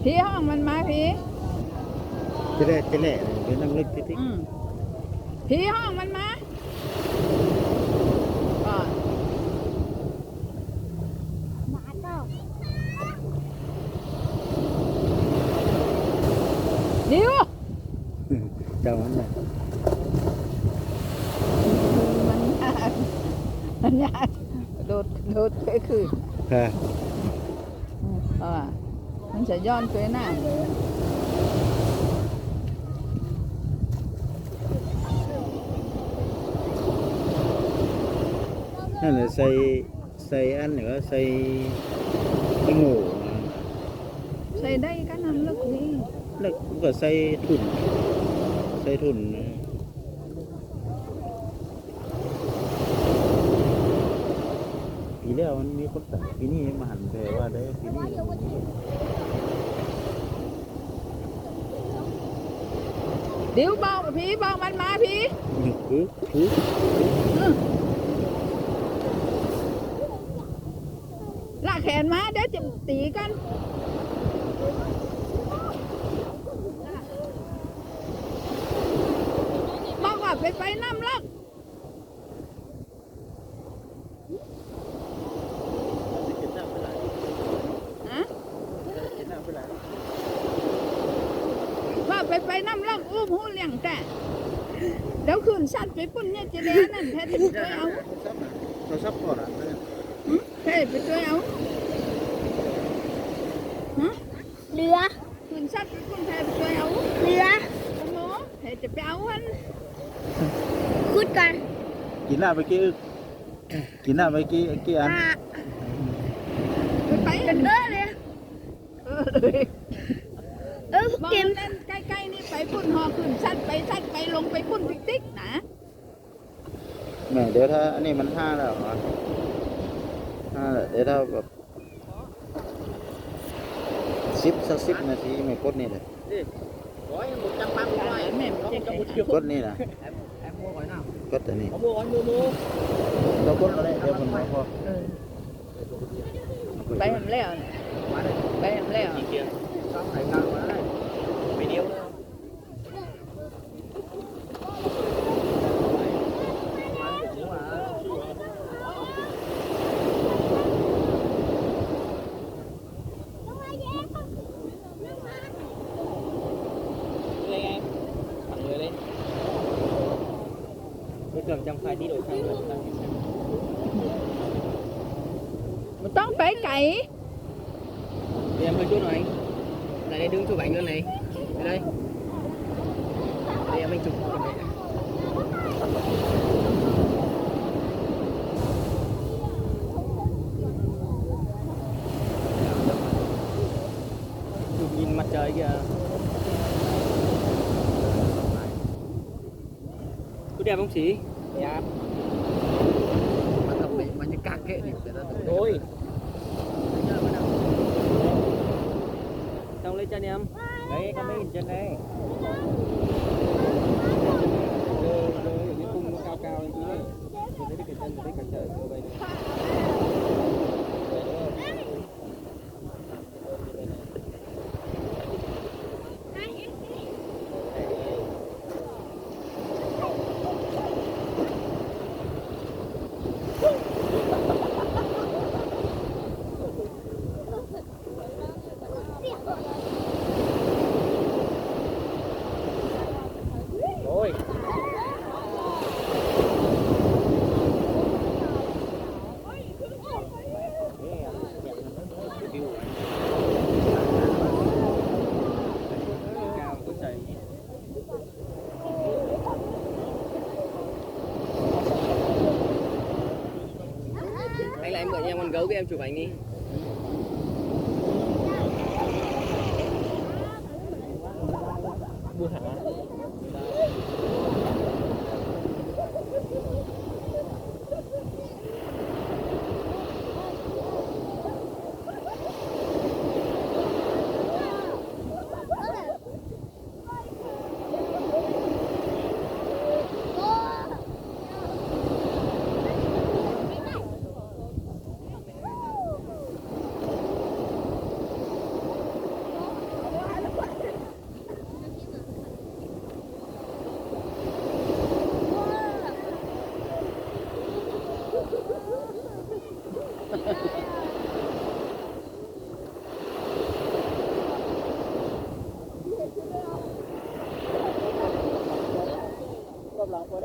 พี่ห้องมันมาพี่จะได้เดี๋ยวนั่งลึกที่พี่ห้องมันมาเดี๋ยวเจ้ามันน่ะมันยากโดดไปคือค่ะมันจะย้อนไปหน้านั่นแหละใส่อันหรือว่าใส่โง่ใส่ได้ก็นำลึกนี่แล้วก็ใส่ทุนปีแล้วมันมีคนตัดปีนี้มาหันแปลว่าได้ปีนี้เดี๋ยวบอกพี่บอกมันมาพี่ลากแขนมาเดี๋ยวจะตีกันบอกว่าไปน้ำลักว่าไปน้ำลักอุ้มหูเลี้ยงแต่เดี๋ยวคืนสัตว์ไปปุ่นเนี่ยจะเล่นนั่นแท้ที่ไปเอาเราซับก่อนอ่ะแท้ไปช่วยเอาเรือคืนสัตว์ไปปุ่นแท้ไปช่วยเอาเรือโอ้โหแท้จะไปเอาอันคุดกันกินหน้าไปกี่อันไปกันเลยเกมนั่นใกล้ๆนี่ไปปุ่นหอขึ้นสัตว์ไปลงไปปุ่นติ๊กนะแม่เดี๋ยวถ้าอันนี้มัน5แล้วเดี๋ยวถ้าแบบ10 นาทีไม่กดนี่เลยกดนี่นะกดตัวนี้เรากดอะไรเดี๋ยวมันไม่พอไปทำแล้วไปทำแล้วไปเดียวจำใครที่โดดทางเลยมันต้องไปไก่เดี๋ยวมาช่วยหน่อยlại đây đứng chụp ảnh luôn này đây đây em anh chụp cái này chụp nhìn mặt trời kìa có đẹp không chị đẹp mà tập bị mà như cạc kệ thì người ta thôi xong lên chân em đấy có mấy chân đây rồi cái cung nó cao cao lên chứ này rồi đấy cái chân đấy cả trời rồi đây anh mượn em con gấu với em chụp ảnh đi buồn hả Thank you.